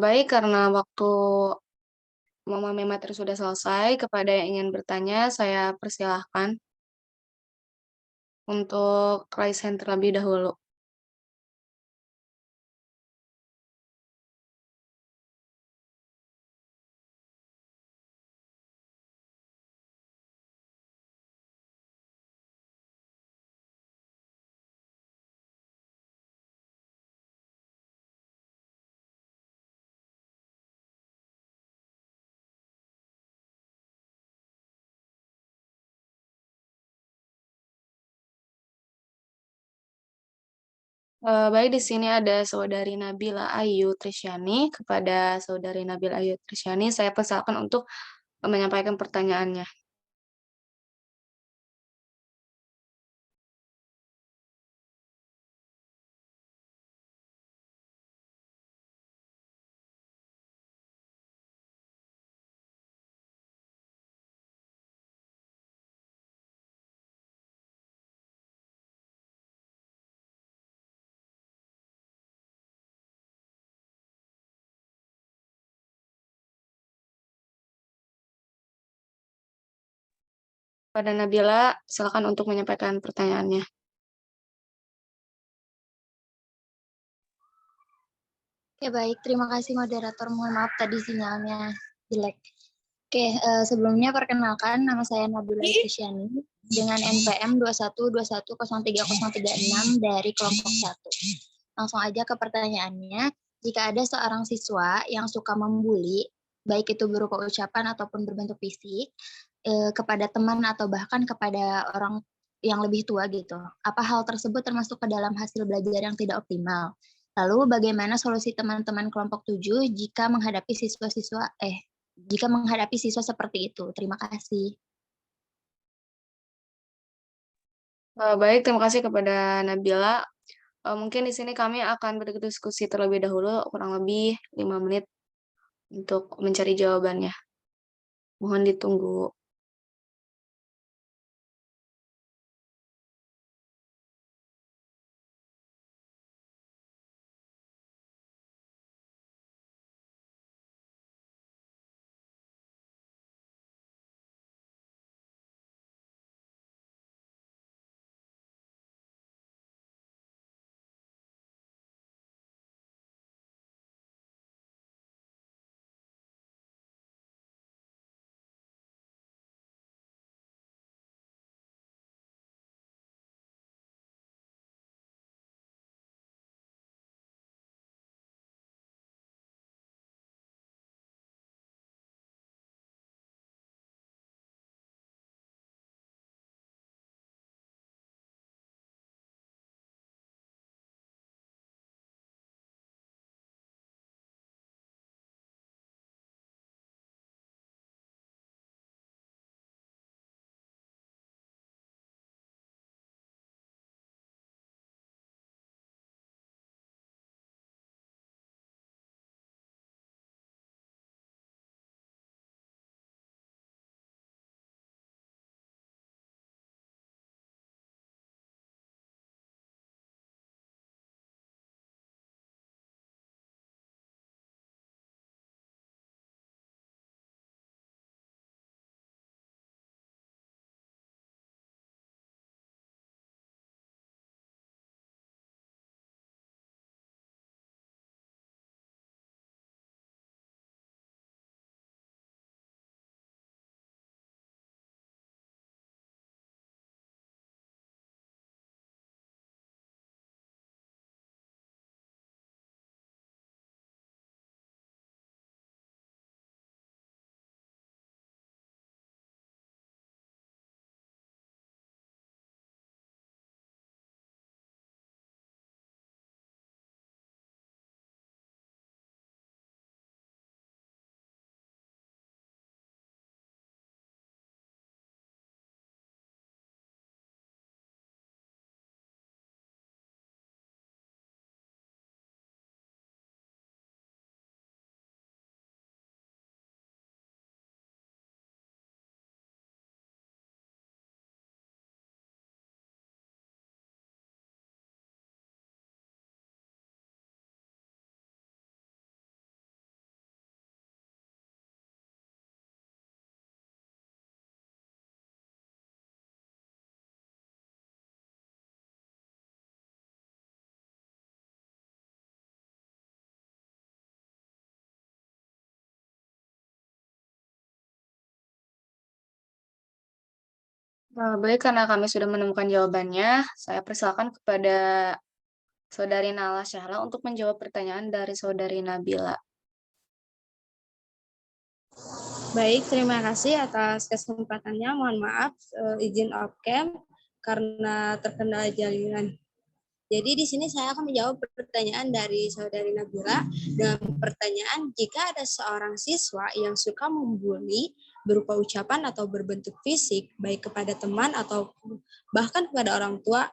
Baik, karena waktu memahami materi sudah selesai, kepada yang ingin bertanya, saya persilahkan untuk raise hand terlebih dahulu. Baik, di sini ada saudari Nabila Ayu Trisyani. Kepada saudari Nabila Ayu Trisyani, saya persilakan untuk menyampaikan pertanyaannya. Pada Nabila, silakan untuk menyampaikan pertanyaannya. Oke, baik. Terima kasih moderator. Mohon maaf tadi sinyalnya jelek. Oke, sebelumnya perkenalkan nama saya Nabila Istisyani dengan NPM 212103036 dari kelompok 1. Langsung aja ke pertanyaannya. Jika ada seorang siswa yang suka membuli, baik itu berupa ucapan ataupun berbentuk fisik, kepada teman atau bahkan kepada orang yang lebih tua gitu, apa hal tersebut termasuk ke dalam hasil belajar yang tidak optimal? Lalu bagaimana solusi teman-teman kelompok 7 jika menghadapi siswa seperti itu? Terima kasih. Baik, terima kasih kepada Nabila. Mungkin di sini kami akan berdiskusi terlebih dahulu, kurang lebih 5 menit untuk mencari jawabannya. Mohon ditunggu. Baik, karena kami sudah menemukan jawabannya, saya persilakan kepada Saudari Nala Syahla untuk menjawab pertanyaan dari Saudari Nabila. Baik, terima kasih atas kesempatannya. Mohon maaf, izin off cam karena terkendala jaringan. Jadi di sini saya akan menjawab pertanyaan dari Saudari Nabila dengan pertanyaan, jika ada seorang siswa yang suka membuli berupa ucapan atau berbentuk fisik, baik kepada teman atau bahkan kepada orang tua,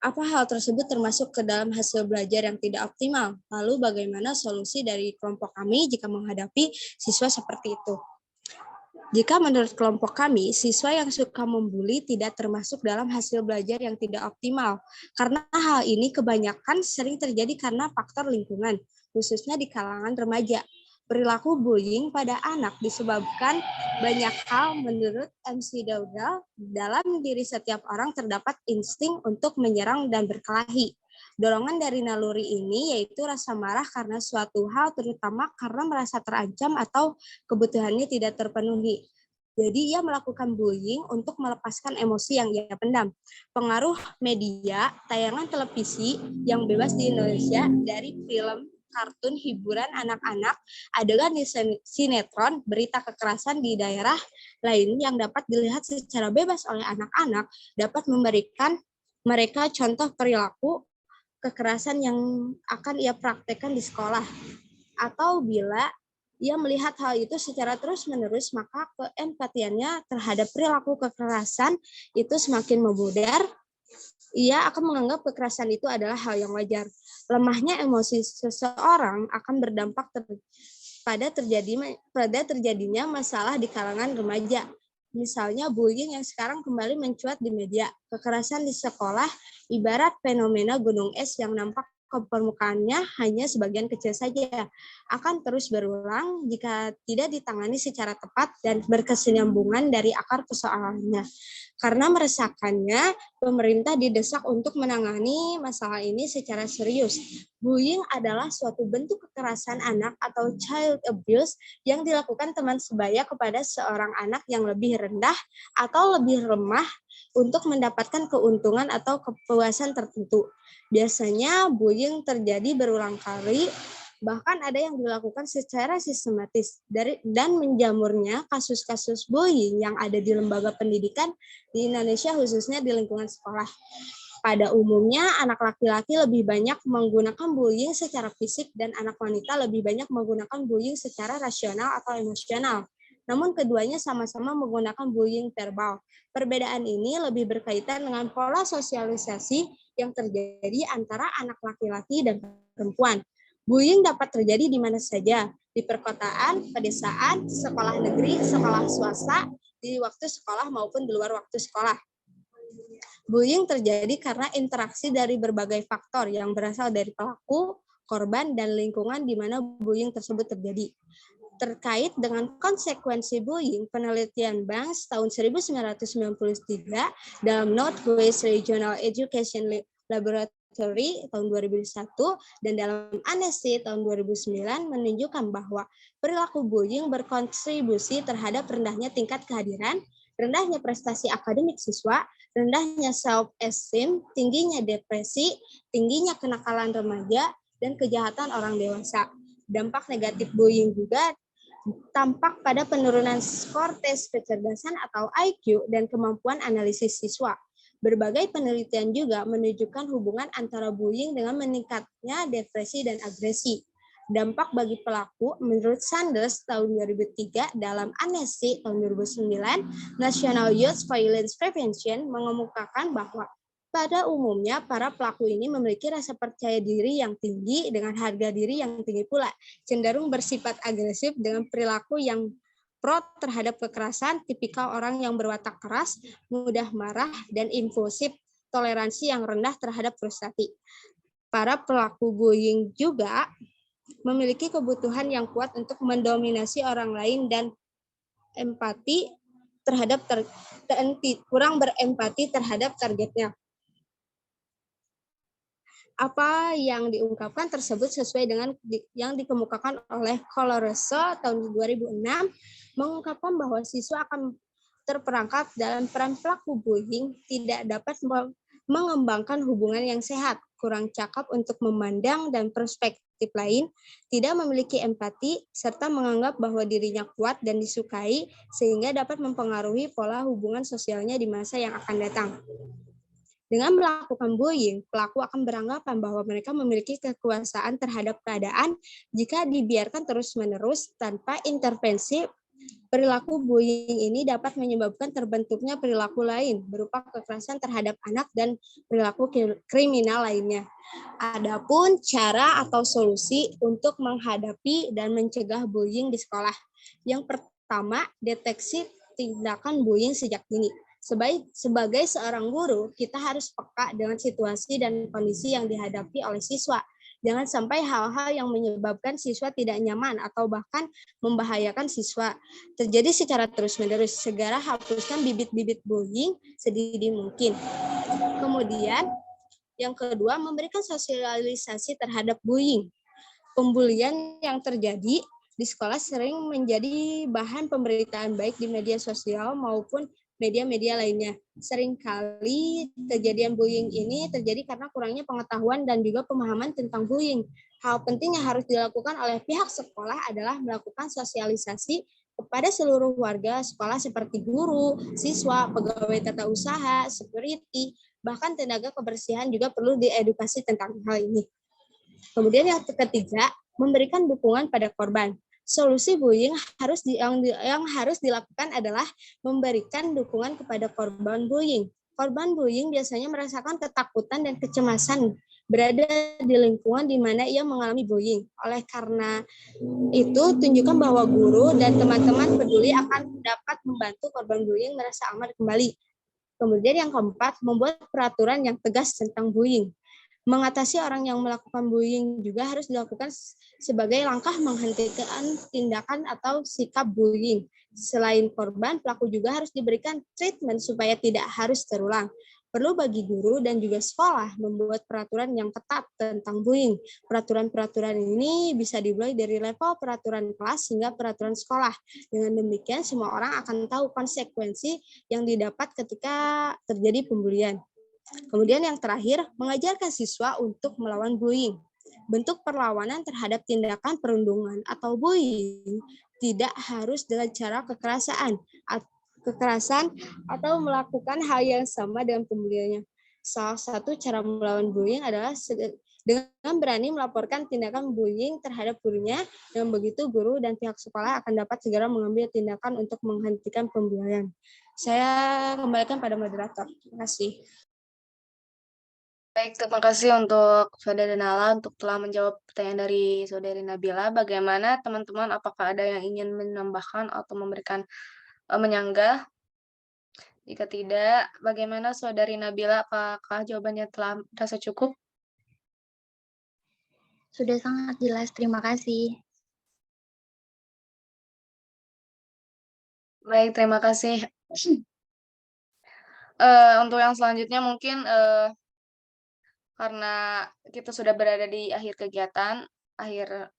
apa hal tersebut termasuk ke dalam hasil belajar yang tidak optimal? Lalu bagaimana solusi dari kelompok kami jika menghadapi siswa seperti itu? Jika menurut kelompok kami, siswa yang suka membuli tidak termasuk dalam hasil belajar yang tidak optimal. Karena hal ini kebanyakan sering terjadi karena faktor lingkungan, khususnya di kalangan remaja. Perilaku bullying pada anak disebabkan banyak hal. Menurut MC Daudal, dalam diri setiap orang terdapat insting untuk menyerang dan berkelahi. Dorongan dari naluri ini yaitu rasa marah karena suatu hal, terutama karena merasa terancam atau kebutuhannya tidak terpenuhi. Jadi ia melakukan bullying untuk melepaskan emosi yang ia pendam. Pengaruh media, tayangan televisi yang bebas di Indonesia dari film, kartun, hiburan anak-anak, adegan di sinetron, berita kekerasan di daerah lain yang dapat dilihat secara bebas oleh anak-anak dapat memberikan mereka contoh perilaku kekerasan yang akan ia praktekkan di sekolah. Atau bila ia melihat hal itu secara terus-menerus, maka keempatiannya terhadap perilaku kekerasan itu semakin memudar. Ia akan menganggap kekerasan itu adalah hal yang wajar. Lemahnya emosi seseorang akan berdampak pada terjadinya masalah di kalangan remaja. Misalnya bullying yang sekarang kembali mencuat di media. Kekerasan di sekolah ibarat fenomena gunung es yang nampak ke permukaannya hanya sebagian kecil saja. Akan terus berulang jika tidak ditangani secara tepat dan berkesinambungan dari akar persoalannya. Karena meresahkannya, pemerintah didesak untuk menangani masalah ini secara serius. Bullying adalah suatu bentuk kekerasan anak atau child abuse yang dilakukan teman sebaya kepada seorang anak yang lebih rendah atau lebih lemah untuk mendapatkan keuntungan atau kepuasan tertentu. Biasanya bullying terjadi berulang kali, bahkan ada yang dilakukan secara sistematis. Dan menjamurnya kasus-kasus bullying yang ada di lembaga pendidikan di Indonesia, khususnya di lingkungan sekolah. Pada umumnya, anak laki-laki lebih banyak menggunakan bullying secara fisik dan anak wanita lebih banyak menggunakan bullying secara rasional atau emosional. Namun keduanya sama-sama menggunakan bullying verbal. Perbedaan ini lebih berkaitan dengan pola sosialisasi yang terjadi antara anak laki-laki dan perempuan. Bullying dapat terjadi di mana saja, di perkotaan, pedesaan, sekolah negeri, sekolah swasta, di waktu sekolah maupun di luar waktu sekolah. Bullying terjadi karena interaksi dari berbagai faktor yang berasal dari pelaku, korban, dan lingkungan di mana bullying tersebut terjadi. Terkait dengan konsekuensi bullying, penelitian Banks tahun 1993 dalam Northwest Regional Education Laboratory tahun 2001 dan dalam Amnesty tahun 2009 menunjukkan bahwa perilaku bullying berkontribusi terhadap rendahnya tingkat kehadiran, rendahnya prestasi akademik siswa, rendahnya self-esteem, tingginya depresi, tingginya kenakalan remaja, dan kejahatan orang dewasa. Dampak negatif bullying juga tampak pada penurunan skor tes kecerdasan atau IQ dan kemampuan analisis siswa. Berbagai penelitian juga menunjukkan hubungan antara bullying dengan meningkatnya depresi dan agresi. Dampak bagi pelaku, menurut Sanders tahun 2003 dalam Amnesty tahun 2009, National Youth Violence Prevention mengemukakan bahwa pada umumnya, para pelaku ini memiliki rasa percaya diri yang tinggi dengan harga diri yang tinggi pula, cenderung bersifat agresif dengan perilaku yang pro terhadap kekerasan, tipikal orang yang berwatak keras, mudah marah, dan impulsif, toleransi yang rendah terhadap frustasi. Para pelaku bullying juga memiliki kebutuhan yang kuat untuk mendominasi orang lain dan empati terhadap kurang berempati terhadap targetnya. Apa yang diungkapkan tersebut sesuai dengan yang dikemukakan oleh Colaresco tahun 2006, mengungkapkan bahwa siswa akan terperangkap dalam peran pelaku bullying tidak dapat mengembangkan hubungan yang sehat, kurang cakap untuk memandang dan perspektif lain, tidak memiliki empati, serta menganggap bahwa dirinya kuat dan disukai, sehingga dapat mempengaruhi pola hubungan sosialnya di masa yang akan datang. Dengan melakukan bullying, pelaku akan beranggapan bahwa mereka memiliki kekuasaan terhadap keadaan jika dibiarkan terus-menerus tanpa intervensi. Perilaku bullying ini dapat menyebabkan terbentuknya perilaku lain berupa kekerasan terhadap anak dan perilaku kriminal lainnya. Adapun cara atau solusi untuk menghadapi dan mencegah bullying di sekolah. Yang pertama, deteksi tindakan bullying sejak dini. Sebagai seorang guru, kita harus peka dengan situasi dan kondisi yang dihadapi oleh siswa. Jangan sampai hal-hal yang menyebabkan siswa tidak nyaman atau bahkan membahayakan siswa terjadi secara terus-menerus. Segera hapuskan bibit-bibit bullying sedini mungkin. Kemudian, yang kedua, memberikan sosialisasi terhadap bullying. Pembulian yang terjadi di sekolah sering menjadi bahan pemberitaan baik di media sosial maupun media-media lainnya. Seringkali kejadian bullying ini terjadi karena kurangnya pengetahuan dan juga pemahaman tentang bullying. Hal penting yang harus dilakukan oleh pihak sekolah adalah melakukan sosialisasi kepada seluruh warga sekolah seperti guru, siswa, pegawai tata usaha, security, bahkan tenaga kebersihan juga perlu diedukasi tentang hal ini. Kemudian yang ketiga, memberikan dukungan pada korban. Solusi bullying yang harus dilakukan adalah memberikan dukungan kepada korban bullying. Korban bullying biasanya merasakan ketakutan dan kecemasan berada di lingkungan di mana ia mengalami bullying. Oleh karena itu, tunjukkan bahwa guru dan teman-teman peduli akan dapat membantu korban bullying merasa aman kembali. Kemudian yang keempat, membuat peraturan yang tegas tentang bullying. Mengatasi orang yang melakukan bullying juga harus dilakukan sebagai langkah menghentikan tindakan atau sikap bullying. Selain korban, pelaku juga harus diberikan treatment supaya tidak harus terulang. Perlu bagi guru dan juga sekolah membuat peraturan yang ketat tentang bullying. Peraturan-peraturan ini bisa dimulai dari level peraturan kelas hingga peraturan sekolah. Dengan demikian, semua orang akan tahu konsekuensi yang didapat ketika terjadi pembulian. Kemudian yang terakhir, mengajarkan siswa untuk melawan bullying. Bentuk perlawanan terhadap tindakan perundungan atau bullying tidak harus dengan cara kekerasan atau melakukan hal yang sama dengan pembuliannya. Salah satu cara melawan bullying adalah dengan berani melaporkan tindakan bullying terhadap gurunya. Dengan begitu, guru dan pihak sekolah akan dapat segera mengambil tindakan untuk menghentikan pembulian. Saya kembalikan pada moderator. Terima kasih. Baik, terima kasih untuk Saudari Nala untuk telah menjawab pertanyaan dari Saudari Nabila. Bagaimana teman-teman, apakah ada yang ingin menambahkan atau memberikan menyanggah? Jika tidak, bagaimana Saudari Nabila, apakah jawabannya telah merasa cukup? Sudah sangat jelas, terima kasih. Baik, terima kasih. Untuk yang selanjutnya mungkin karena kita sudah berada di akhir kegiatan, akhir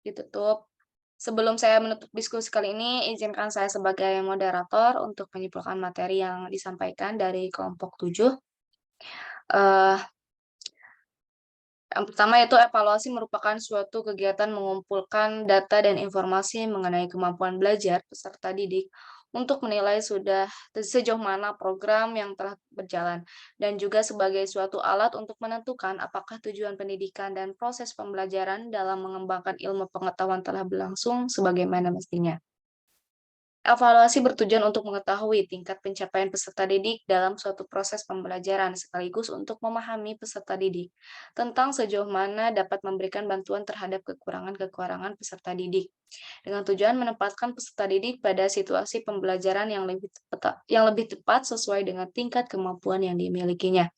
ditutup. Sebelum saya menutup diskusi kali ini, izinkan saya sebagai moderator untuk menyimpulkan materi yang disampaikan dari kelompok 7. Yang pertama yaitu evaluasi merupakan suatu kegiatan mengumpulkan data dan informasi mengenai kemampuan belajar peserta didik untuk menilai sudah sejauh mana program yang telah berjalan, dan juga sebagai suatu alat untuk menentukan apakah tujuan pendidikan dan proses pembelajaran dalam mengembangkan ilmu pengetahuan telah berlangsung sebagaimana mestinya. Evaluasi bertujuan untuk mengetahui tingkat pencapaian peserta didik dalam suatu proses pembelajaran, sekaligus untuk memahami peserta didik tentang sejauh mana dapat memberikan bantuan terhadap kekurangan-kekurangan peserta didik, dengan tujuan menempatkan peserta didik pada situasi pembelajaran yang lebih tepat sesuai dengan tingkat kemampuan yang dimilikinya.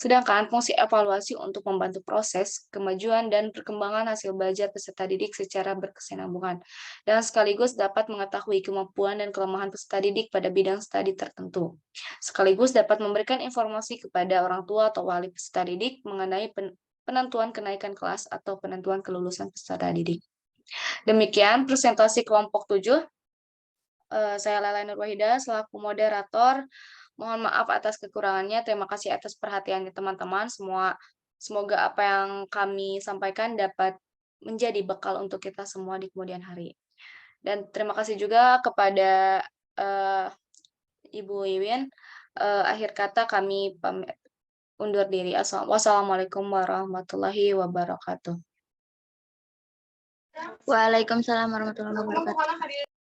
Sedangkan fungsi evaluasi untuk membantu proses, kemajuan, dan perkembangan hasil belajar peserta didik secara berkesinambungan, dan sekaligus dapat mengetahui kemampuan dan kelemahan peserta didik pada bidang studi tertentu. Sekaligus dapat memberikan informasi kepada orang tua atau wali peserta didik mengenai penentuan kenaikan kelas atau penentuan kelulusan peserta didik. Demikian presentasi kelompok 7. Saya Lela Nurwahida selaku moderator. Mohon maaf atas kekurangannya. Terima kasih atas perhatiannya teman-teman. Semoga apa yang kami sampaikan dapat menjadi bekal untuk kita semua di kemudian hari. Dan terima kasih juga kepada Ibu Iwin. Akhir kata kami pamit undur diri. Wassalamualaikum warahmatullahi wabarakatuh. Waalaikumsalam warahmatullahi wabarakatuh.